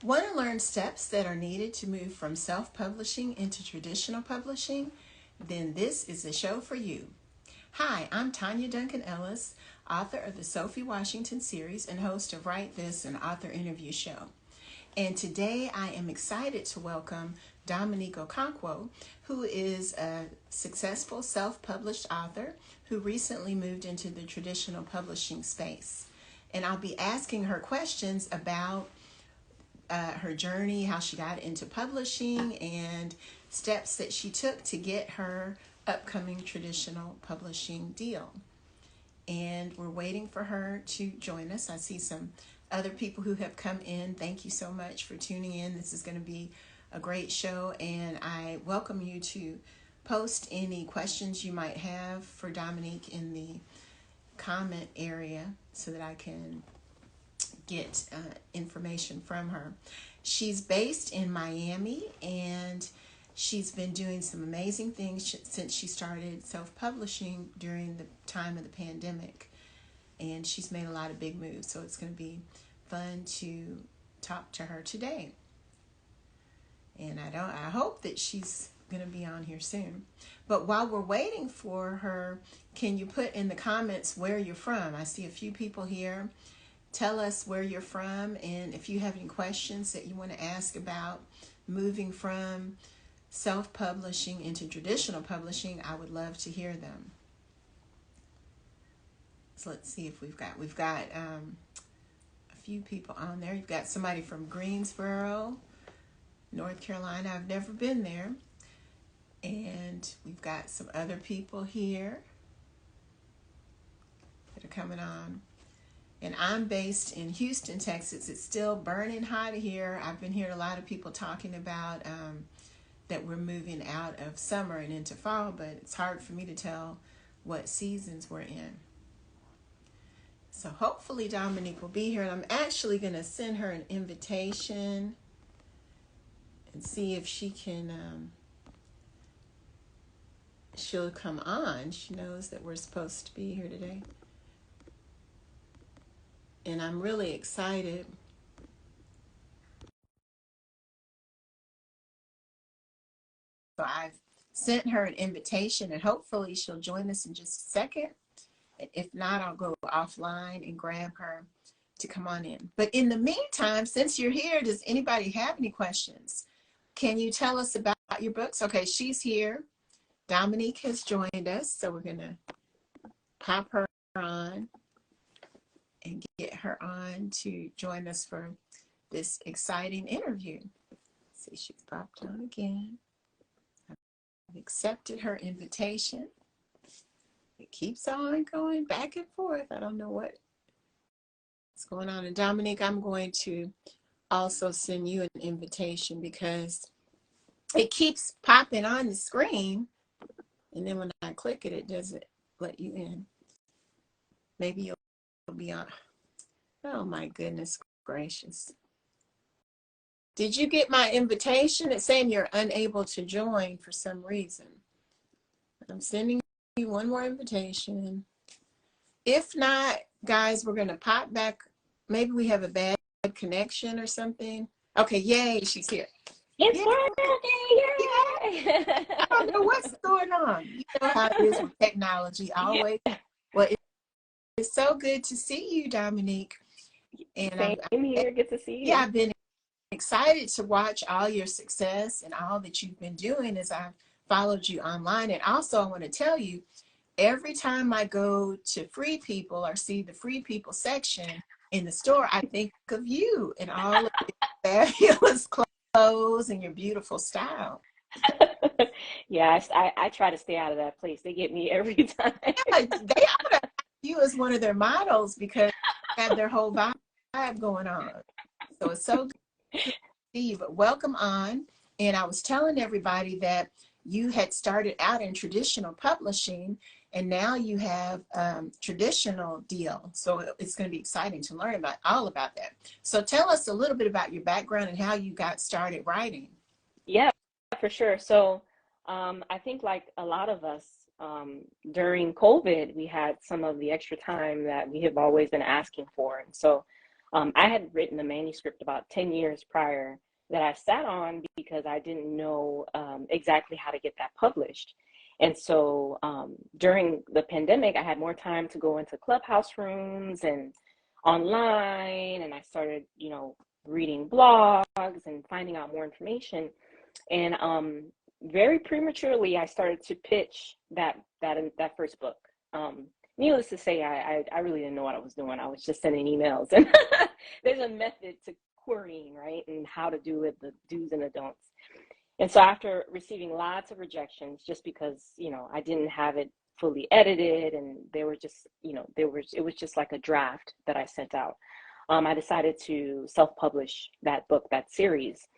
Want to learn steps that are needed to move from self-publishing into traditional publishing? Then this is the show for you. Hi, I'm Tonya Duncan Ellis, author of the Sophie Washington series and host of Write This, an author interview show. And today I am excited to welcome Dominique Okonkwo, who is a successful self-published author who recently moved into the traditional publishing space. And I'll be asking her questions about her journey, how she got into publishing, and steps that she took to get her upcoming traditional publishing deal. And we're waiting for her to join us. I see some other people who have come in. Thank you so much for tuning in. This is going to be a great show, and I welcome you to post any questions you might have for Dominique in the comment area so that I can get information from her. She's based in Miami, and she's been doing some amazing things since she started self-publishing during the time of the pandemic, and she's made a lot of big moves, so it's going to be fun to talk to her today. And I hope that she's going to be on here soon. But while we're waiting for her, can you put in the comments where you're from? I see a few people here. Tell us where you're from, and if you have any questions that you want to ask about moving from self-publishing into traditional publishing, I would love to hear them. So let's see if we've got a few people on there. You've got somebody from Greensboro, North Carolina. I've never been there. And we've got some other people here that are coming on. And I'm based in Houston, Texas. It's still burning hot here. I've been hearing a lot of people talking about that we're moving out of summer and into fall, but it's hard for me to tell what seasons we're in. So hopefully Dominique will be here, and I'm actually going to send her an invitation and see if she can, she'll come on. She knows that we're supposed to be here today. And I'm really excited. So I've sent her an invitation, and hopefully she'll join us in just a second. And if not, I'll go offline and grab her to come on in. But in the meantime, since you're here, does anybody have any questions? Can you tell us about your books? Okay, she's here. Dominique has joined us, so we're going to pop her on and get her on to join us for this exciting interview. Let's see, she's popped on again. I've accepted her invitation. It keeps on going back and forth. I don't know what's going on. And Dominique, I'm going to also send you an invitation because it keeps popping on the screen, and then when I click it, it doesn't let you in. Maybe you'll be on. Oh my goodness gracious. Did you get my invitation? It's saying you're unable to join for some reason. I'm sending you one more invitation. If not, guys, we're going to pop back. Maybe we have a bad connection or something. Okay, yay, she's here. It's Yay. working! Yay! I don't know what's going on. You know how it is with technology, always. Yeah. Well, it's so good to see you, Dominique. And Same here, good to see you. Yeah, I've been excited to watch all your success and all that you've been doing as I've followed you online. And also, I want to tell you, every time I go to Free People or see the Free People section in the store, I think of you and all of your fabulous clothes and your beautiful style. Yeah, I try to stay out of that place. They get me every time. Yeah, they ought to have you as one of their models because they have their whole vibe going on. So it's so good to see you. But welcome on. And I was telling everybody that you had started out in traditional publishing, and now you have traditional deal. So it's going to be exciting to learn about all about that. So tell us a little bit about your background and how you got started writing. Yeah, for sure. So I think like a lot of us during COVID, we had some of the extra time that we have always been asking for. And so I had written a manuscript about 10 years prior that I sat on because I didn't know exactly how to get that published. And so during the pandemic, I had more time to go into clubhouse rooms and online, and I started, reading blogs and finding out more information. And very prematurely, I started to pitch that first book. Needless to say, I really didn't know what I was doing. I was just sending emails, and there's a method to querying, right, and how to do it, the do's and the don'ts. And so after receiving lots of rejections, just because I didn't have it fully edited, and they were just it was just like a draft that I sent out. I decided to self-publish that book, that series.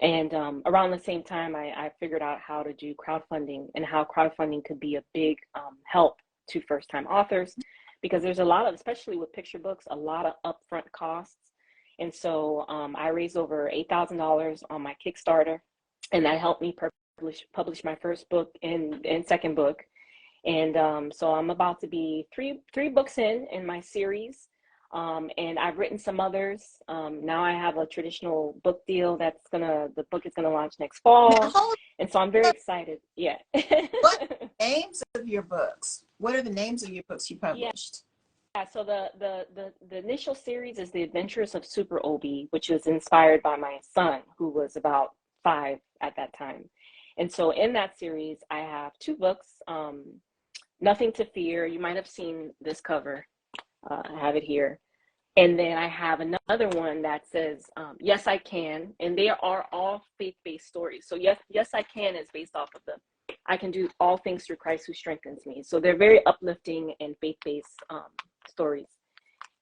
And around the same time, I figured out how to do crowdfunding and how crowdfunding could be a big help to first-time authors, because there's a lot of, especially with picture books, a lot of upfront costs. And so I raised over $8,000 on my Kickstarter, and that helped me publish my first book and second book. And so I'm about to be three books in my series. And I've written some others. Now I have a traditional book deal the book is gonna launch next fall. And so I'm very excited. Yeah. What are the names of your books? What are the names of your books you published? Yeah, so the initial series is The Adventures of Super Obi, which was inspired by my son, who was about 5 at that time. And so in that series, I have 2 books, Nothing to Fear. You might have seen this cover. I have it here. And then I have another one that says, Yes, I Can. And they are all faith-based stories. So Yes, I Can is based off of I can do all things through Christ who strengthens me. So they're very uplifting and faith-based stories.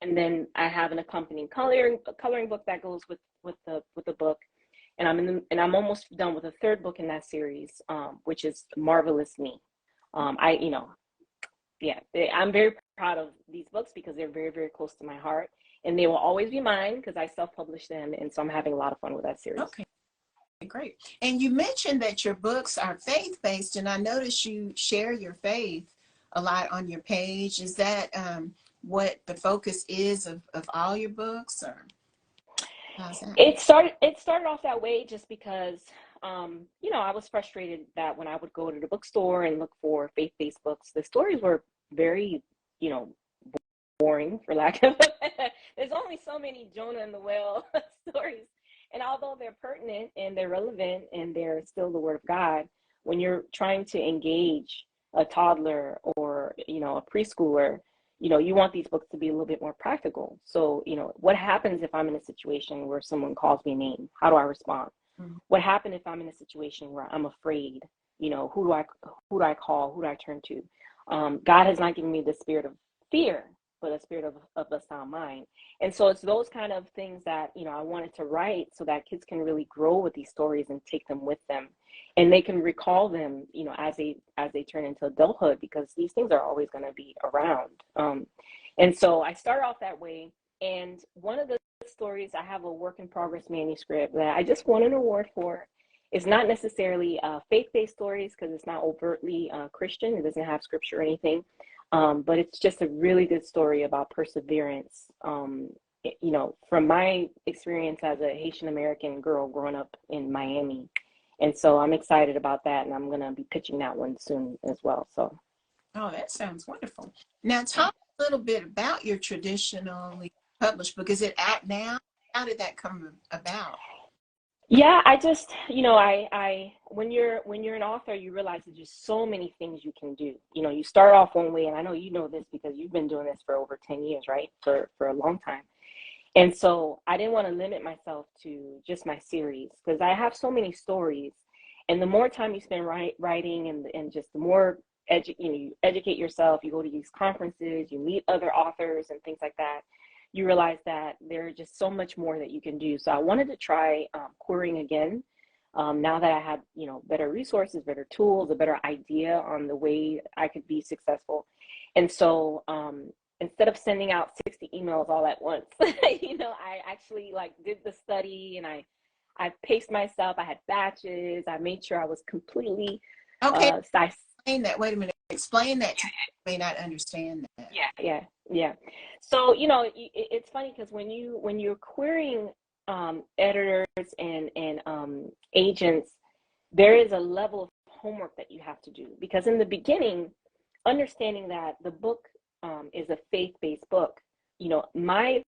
And then I have an accompanying coloring book that goes with the book. And I'm almost done with a 3rd book in that series, which is Marvelous Me. I'm very proud of these books because they're very, very close to my heart, and they will always be mine because I self-published them. And so I'm having a lot of fun with that series. Okay, great. And you mentioned that your books are faith-based, and I noticed you share your faith a lot on your page. Is that what the focus is of all your books, or how's that? It started off that way just because I was frustrated that when I would go to the bookstore and look for faith-based books, the stories were very, boring, for lack of there's only so many Jonah and the whale stories. And although they're pertinent and they're relevant and they're still the word of God, when you're trying to engage a toddler or, a preschooler, you want these books to be a little bit more practical. So, what happens if I'm in a situation where someone calls me a name? How do I respond? Mm-hmm. What happens if I'm in a situation where I'm afraid? Who do I call? Who do I turn to? God has not given me the spirit of fear, but a spirit of a sound mind. And so it's those kind of things that, I wanted to write so that kids can really grow with these stories and take them with them. And they can recall them, as they turn into adulthood, because these things are always going to be around. And so I start off that way. And one of the stories, I have a work in progress manuscript that I just won an award for. It's not necessarily faith-based stories because it's not overtly Christian. It doesn't have scripture or anything. But it's just a really good story about perseverance. From my experience as a Haitian American girl growing up in Miami. And so I'm excited about that, and I'm going to be pitching that one soon as well. So, oh, that sounds wonderful. Now, talk a little bit about your traditionally published book. Is it out now? How did that come about? Yeah, I just, when you're an author, you realize there's just so many things you can do. You start off one way, and I know you know this because you've been doing this for over 10 years, right? For a long time. And so I didn't want to limit myself to just my series because I have so many stories. And the more time you spend writing and just the more you educate yourself, you go to these conferences, you meet other authors and things like that, you realize that there's just so much more that you can do. So I wanted to try querying again. Now that I had, better resources, better tools, a better idea on the way I could be successful. And so instead of sending out 60 emails all at once, I actually did the study, and I paced myself. I had batches. I made sure I was completely okay. Explain that. Wait a minute. Explain that to you may not understand that. Yeah. Yeah. So, it's funny because when you're querying editors and agents, there is a level of homework that you have to do, because in the beginning, understanding that the book is a faith-based book, my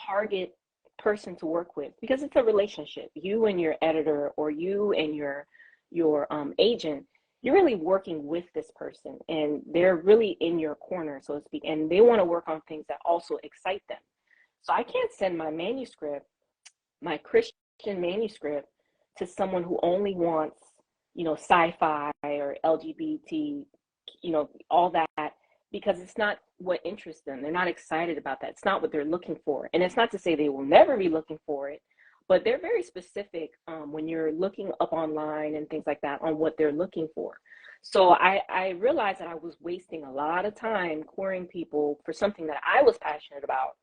target person to work with, because it's a relationship, you and your editor, or you and your agent, you're really working with this person, and they're really in your corner, so to speak, and they want to work on things that also excite them. So I can't send my manuscript, my Christian manuscript, to someone who only wants, sci-fi or LGBT, all that, because it's not what interests them. They're not excited about that. It's not what they're looking for. And it's not to say they will never be looking for it, but they're very specific when you're looking up online and things like that on what they're looking for. So I realized that I was wasting a lot of time querying people for something that I was passionate about,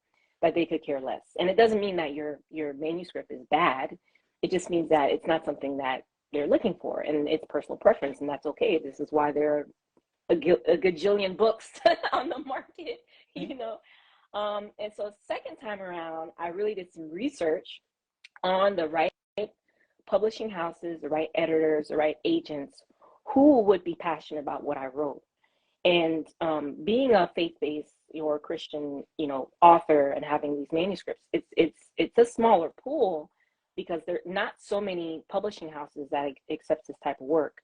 that they could care less. And it doesn't mean that your manuscript is bad. It just means that it's not something that they're looking for, and it's personal preference, and that's okay. This is why there are a gajillion books on the market, And so second time around, I really did some research on the right publishing houses, the right editors, the right agents who would be passionate about what I wrote. And being a faith-based or Christian, author, and having these manuscripts, it's a smaller pool, because there are not so many publishing houses that accept this type of work,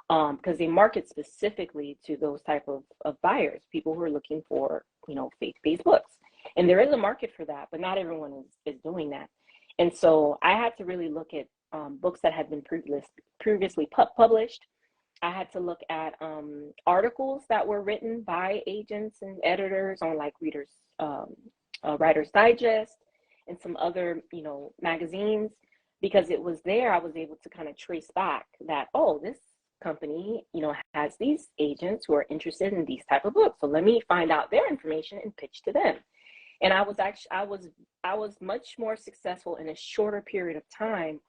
because they market specifically to those type of buyers, people who are looking for, faith-based books. And there is a market for that, but not everyone is doing that. And so I had to really look at books that had been previously published. I had to look at articles that were written by agents and editors on, like, Writer's Digest and some other, magazines, because it was there I was able to kind of trace back that, oh, this company, has these agents who are interested in these type of books. So let me find out their information and pitch to them. And I was much more successful in a shorter period of time,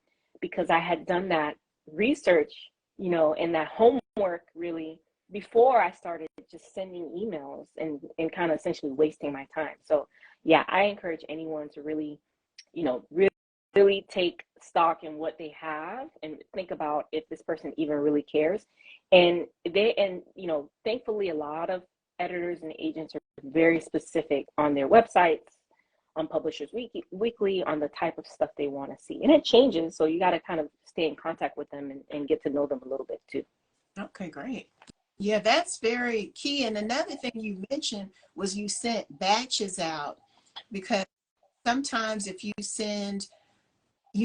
because I had done that research, and that homework really before I started just sending emails and kind of essentially wasting my time. So yeah, I encourage anyone to really, really take stock in what they have and think about if this person even really cares. And thankfully, a lot of editors and agents are very specific on their websites, on Publishers Weekly, on the type of stuff they want to see. And it changes, so you got to kind of stay in contact with them and get to know them a little bit too. Okay, great. Yeah, that's very key. And another thing you mentioned was you sent batches out, because sometimes if you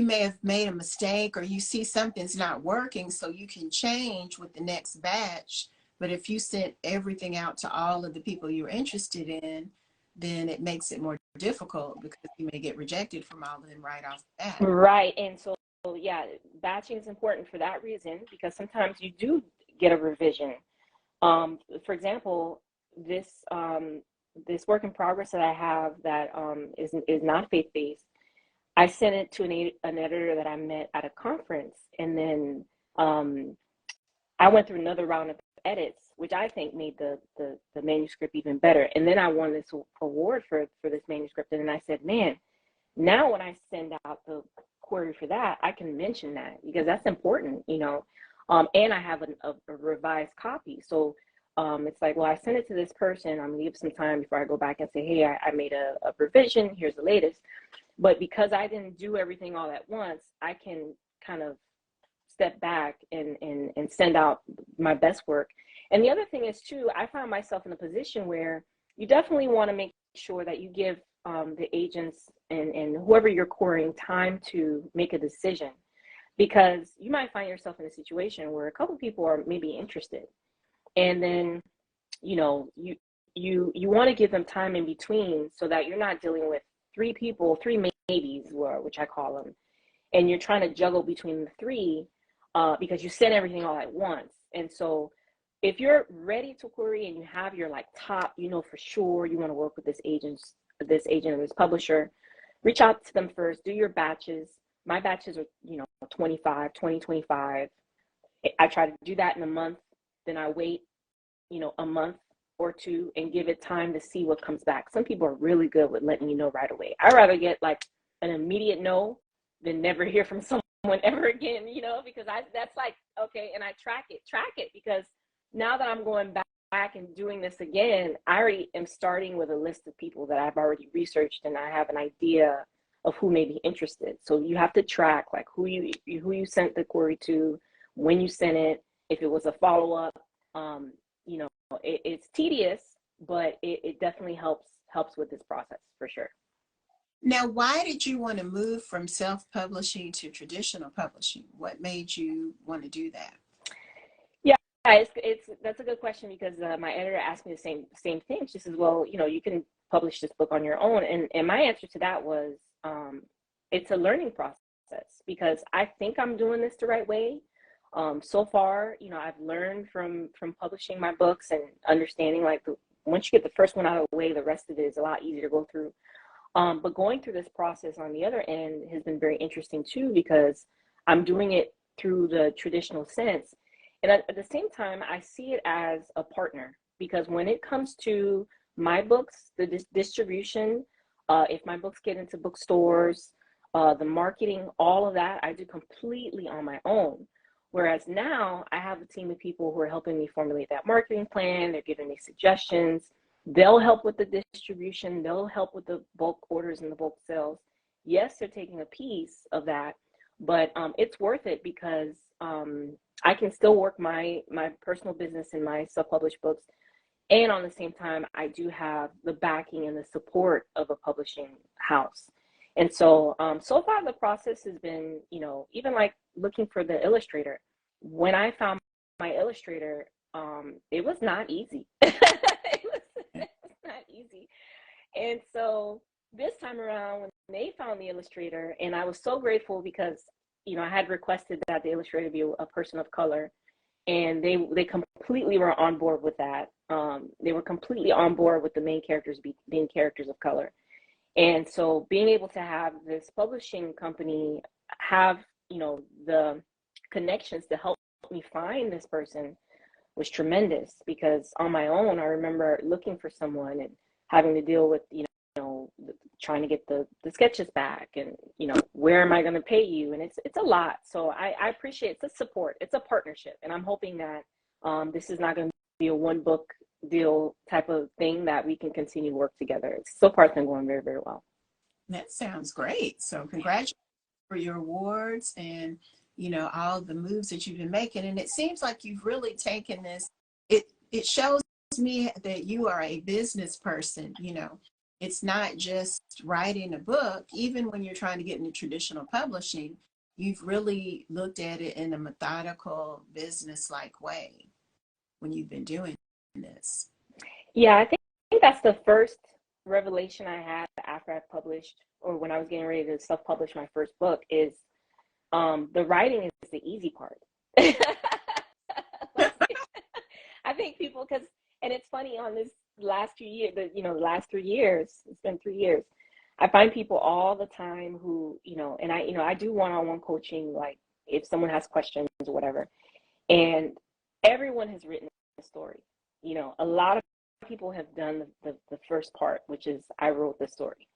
may have made a mistake, or you see something's not working, so you can change with the next batch. But if you sent everything out to all of the people you're interested in, then it makes it more difficult, because you may get rejected from all of them right off the bat. Right. And so, yeah, batching is important for that reason, because sometimes you do get a revision. For example, this work in progress that I have that is not faith-based, I sent it to an editor that I met at a conference, and then I went through another round of edits, which I think made the manuscript even better. And then I won this award for this manuscript. And then I said, man, now when I send out the query for that, I can mention that, because that's important, and I have a revised copy. So it's like, well, I sent it to this person. I'm gonna give some time before I go back and say, hey, I made a revision. Here's the latest. But because I didn't do everything all at once, I can kind of step back and send out my best work. And the other thing is too, I found myself in a position where you definitely want to make sure that you give the agents and whoever you're querying time to make a decision, because you might find yourself in a situation where a couple people are maybe interested, and then you want to give them time in between, so that you're not dealing with three maybes, which I call them, and you're trying to juggle between the three, because you send everything all at once. And so if you're ready to query and you have your top, for sure you want to work with this agent or this publisher, reach out to them first, do your batches. My batches are 25. I try to do that in a month. Then I wait a month or two and give it time to see what comes back. Some people are really good with letting you know right away. I'd rather get like an immediate no than never hear from someone ever again, you know, because that's like, okay, and I track it, because now that I'm going back and doing this again, I already am starting with a list of people that I've already researched, and I have an idea of who may be interested. So you have to track like who you sent the query to, when you sent it, if it was a follow-up. You know, it's tedious, but it definitely helps with this process for sure. Now, why did you want to move from self-publishing to traditional publishing? What made you want to do that? Yeah, that's a good question, because my editor asked me the same thing. She says, well, you know, you can publish this book on your own. And my answer to that was, it's a learning process, because I think I'm doing this the right way. So far, you know, I've learned from publishing my books and understanding like once you get the first one out of the way, the rest of it is a lot easier to go through. But going through this process on the other end has been very interesting too, because I'm doing it through the traditional sense. And at the same time, I see it as a partner, because when it comes to my books, the distribution, if my books get into bookstores, the marketing, all of that, I do completely on my own. Whereas now I have a team of people who are helping me formulate that marketing plan. They're giving me suggestions. They'll help with the distribution. They'll help with the bulk orders and the bulk sales. Yes, they're taking a piece of that, but it's worth it, because I can still work my personal business and my self-published books. And on the same time, I do have the backing and the support of a publishing house. And so, so far the process has been, you know, even like looking for the illustrator. When I found my illustrator, it was not easy. It was not easy. And so this time around, when they found the illustrator, and I was so grateful, because, you know, I had requested that the illustrator be a person of color, and they completely were on board with that. They were completely on board with the main characters being characters of color. And so being able to have this publishing company have, you know, the connections to help me find this person was tremendous, because on my own, I remember looking for someone and having to deal with, you know, trying to get the sketches back, and, you know, where am I going to pay you? And it's a lot. So I appreciate it's a support. It's a partnership. And I'm hoping that this is not going to be a one book deal type of thing, that we can continue to work together. So far it's been going very, very well. That sounds great. So congratulations for your awards and, you know, all the moves that you've been making. And it seems like you've really taken this, it shows me that you are a business person. You know, it's not just writing a book. Even when you're trying to get into traditional publishing, you've really looked at it in a methodical, business-like way when you've been doing this. Yeah, I think that's the first revelation I had after I published, or when I was getting ready to self-publish my first book, is the writing is the easy part. I think people, and it's funny, on this last few years, the last 3 years, it's been 3 years, I find people all the time who, you know, and I do one-on-one coaching, like if someone has questions or whatever, and everyone has written a story. You know, a lot of people have done the first part, which is I wrote the story.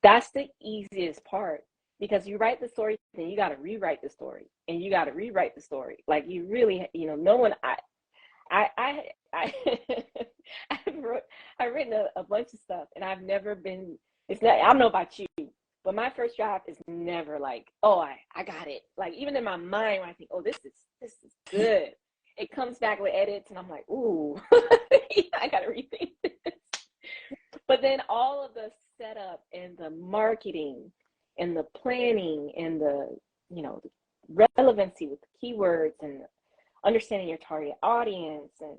That's the easiest part, because you write the story, then you got to rewrite the story, and you got to rewrite the story. Like, you really, you know, no one, I've written a bunch of stuff, and I've never been, it's not, I don't know about you, but my first draft is never like, oh, I got it. Like, even in my mind, when I think, oh, this is good, it comes back with edits, and I'm like, ooh, I got to rethink this. But then all of the setup and the marketing and the planning and the, you know, the relevancy with the keywords and understanding your target audience and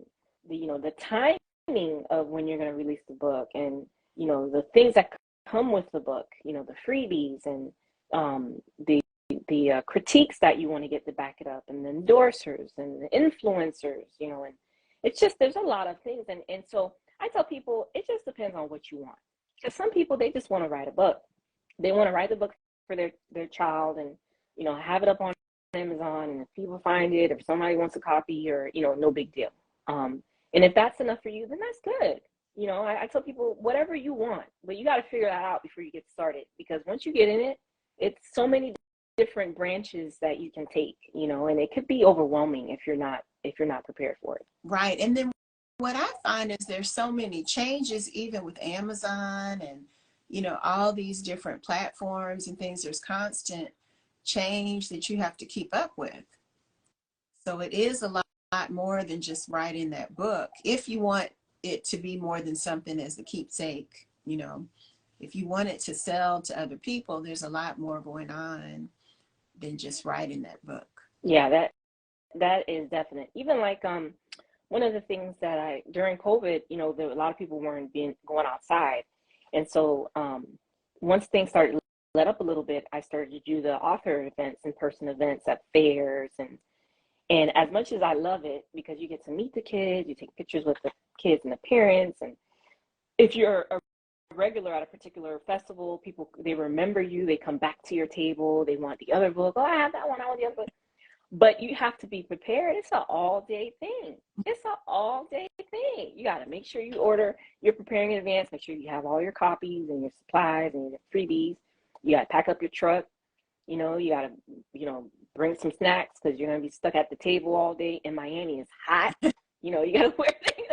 the, you know, the timing of when you're going to release the book, and, you know, the things that come with the book, you know, the freebies and the critiques that you want to get to back it up, and the endorsers and the influencers, you know, and it's just, there's a lot of things. And so I tell people, it just depends on what you want. Because some people, they just want to write a book. They want to write the book for their child and, you know, have it up on Amazon, and if people find it, if somebody wants a copy, or, you know, no big deal. And if that's enough for you, then that's good. You know, I tell people whatever you want, but you got to figure that out before you get started, because once you get in it, it's so many different branches that you can take, you know, and it could be overwhelming if you're not prepared for it. Right. And then what I find is there's so many changes, even with Amazon and, you know, all these different platforms and things. There's constant change that you have to keep up with. So it is a lot more than just writing that book. If you want it to be more than something as the keepsake, you know, if you want it to sell to other people, there's a lot more going on than just writing that book. Yeah, that is definite. Even like one of the things that during COVID, you know, there a lot of people weren't going outside. And so once things started to let up a little bit, I started to do the author events, in-person events at fairs, and as much as I love it, because you get to meet the kids, you take pictures with the kids and the parents, and if you're a regular at a particular festival, people, they remember you, they come back to your table, they want the other book. Oh, I have that one, I want the other book. But you have to be prepared. It's an all-day thing. It's an all-day thing. You got to make sure you order, you're preparing in advance, make sure you have all your copies and your supplies and your freebies. You got to pack up your truck. You know, you got to, you know, bring some snacks, because you're going to be stuck at the table all day. In Miami, it's hot. You know, you got to wear things.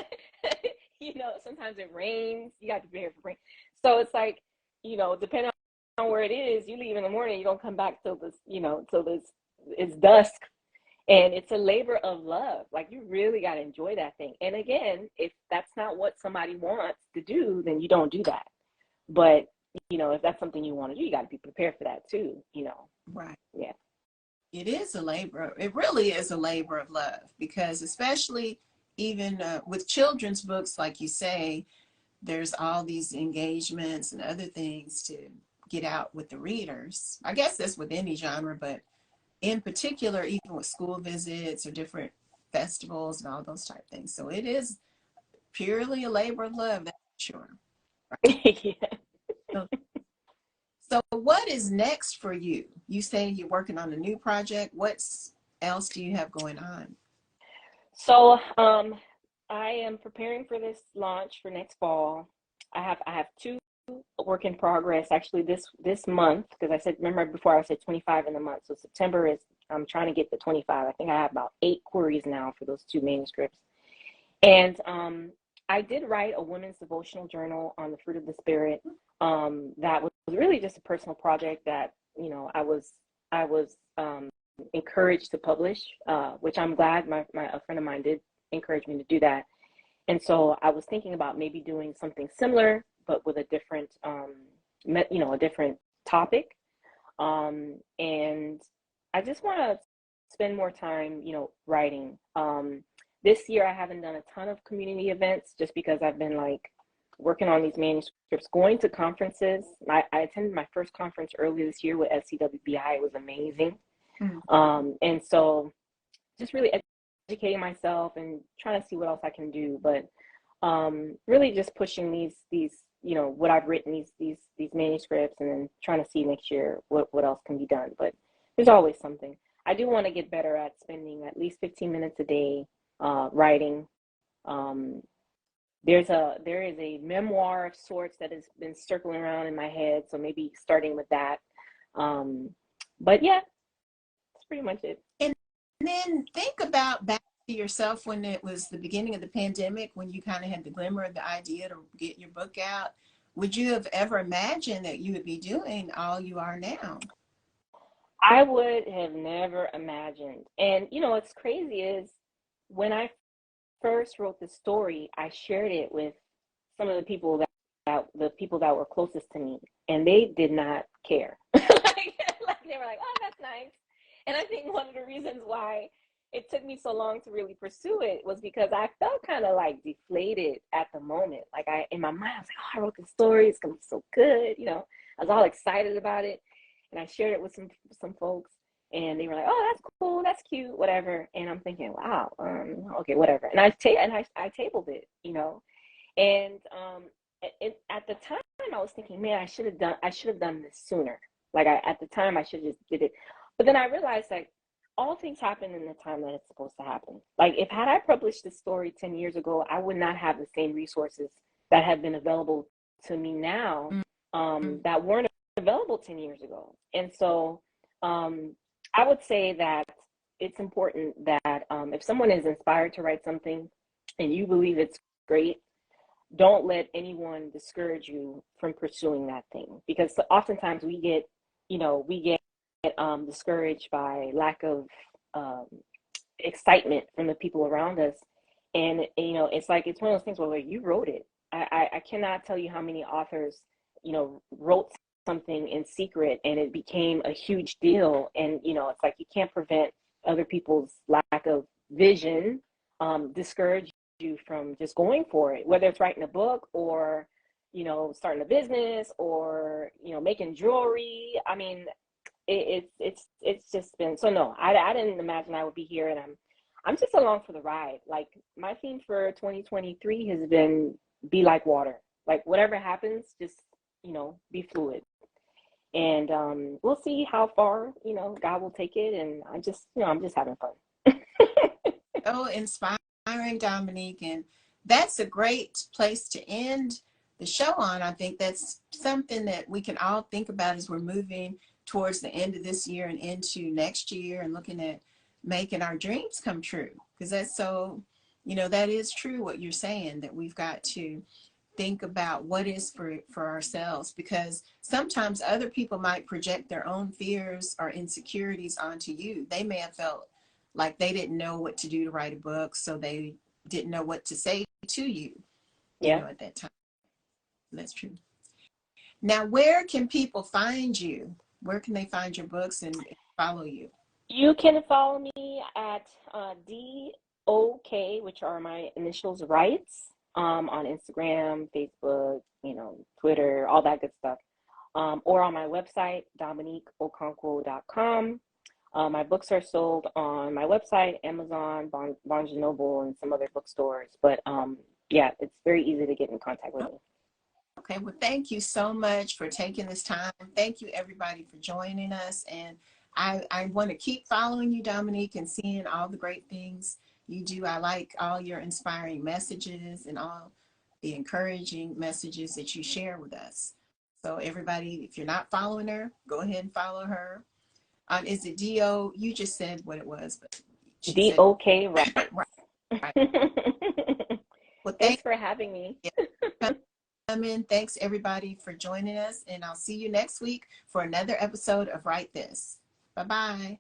You know, sometimes it rains. You got to prepare for rain. So it's like, you know, depending on where it is, you leave in the morning, you don't come back till this, you know, till this, it's dusk. And it's a labor of love. Like, you really got to enjoy that thing. And again, if that's not what somebody wants to do, then you don't do that. But, you know, if that's something you want to do, you got to be prepared for that too, you know. Right. Yeah. It is a labor. It really is a labor of love, because especially even with children's books, like you say, there's all these engagements and other things to get out with the readers. I guess that's with any genre, but in particular, even with school visits or different festivals and all those type things. So it is purely a labor of love, that's for sure. Right? Yeah. So, so what is next for you? You say you're working on a new project. What else do you have going on? So I am preparing for this launch for next fall. I have two work in progress actually this month, because I said, remember before I said 25 in the month. So September is, I'm trying to get to 25. I think I have about 8 queries now for those 2 manuscripts. And I did write a women's devotional journal on the fruit of the spirit. That was really just a personal project that, you know, I was encouraged to publish, which I'm glad a friend of mine did encourage me to do that. And so I was thinking about maybe doing something similar, but with a different, you know, a different topic. And I just want to spend more time, you know, writing. This year I haven't done a ton of community events, just because I've been like working on these manuscripts, going to conferences. I attended my first conference earlier this year with SCWBI. It was amazing. And so just really educating myself and trying to see what else I can do, but really just pushing these, you know, what I've written, these manuscripts, and then trying to see next year what else can be done. But there's always something. I do want to get better at spending at least 15 minutes a day writing. There is a memoir of sorts that has been circling around in my head, so maybe starting with that. But yeah, that's pretty much it. And then think about back to yourself when it was the beginning of the pandemic, when you kind of had the glimmer of the idea to get your book out. Would you have ever imagined that you would be doing all you are now? I would have never imagined. And you know what's crazy is, when I first wrote the story, I shared it with some of the people that were closest to me, and they did not care. like they were like, "Oh, that's nice." And I think one of the reasons why it took me so long to really pursue it was because I felt kind of like deflated at the moment. Like, in my mind, I was like, "Oh, I wrote this story. It's gonna be so good." You know, I was all excited about it, and I shared it with some folks, and they were like, "Oh, that's cool, that's cute, whatever." And I'm thinking, "Wow, okay, whatever." And I tabled it, you know, and at the time I was thinking, man, I should have done this sooner. Like, at the time I should have just did it, but then I realized, like, all things happen in the time that it's supposed to happen. Like if had I published this story 10 years ago, I would not have the same resources that have been available to me now, that weren't available 10 years ago. And so I would say that it's important that if someone is inspired to write something and you believe it's great, don't let anyone discourage you from pursuing that thing, because oftentimes we get discouraged by lack of excitement from the people around us. And it's like, it's one of those things where, like, you wrote it. I cannot tell you how many authors wrote something in secret and it became a huge deal. And it's like, you can't prevent other people's lack of vision discourage you from just going for it, whether it's writing a book or starting a business or making jewelry. I mean, it's just been so. No, I didn't imagine I would be here, and I'm just along for the ride. Like, my theme for 2023 has been be like water. Like, whatever happens, just be fluid, and we'll see how far God will take it. And I'm just having fun. Oh, inspiring, Dominique. And that's a great place to end the show on. I think that's something that we can all think about as we're moving towards the end of this year and into next year, and looking at making our dreams come true. Because that's so, that is true what you're saying, that we've got to think about what is for ourselves, because sometimes other people might project their own fears or insecurities onto you. They may have felt like they didn't know what to do to write a book, so they didn't know what to say to you, Yeah. at that time. That's true. Now, where can people find you? Where can they find your books and follow you? You can follow me at DOK, which are my initials, Writes, on Instagram, Facebook, Twitter, all that good stuff. Or on my website, DominiqueOkonkwo.com. My books are sold on my website, Amazon, Barnes & Noble, and some other bookstores. But yeah, it's very easy to get in contact with me. Okay, well, thank you so much for taking this time. Thank you, everybody, for joining us. And I want to keep following you, Dominique, and seeing all the great things you do. I like all your inspiring messages and all the encouraging messages that you share with us. So everybody, if you're not following her, go ahead and follow her. Is it D-O? You just said what it was, but she DOK, said, right. Well, thanks for having me. Thanks everybody for joining us, and I'll see you next week for another episode of Write This. Bye-bye.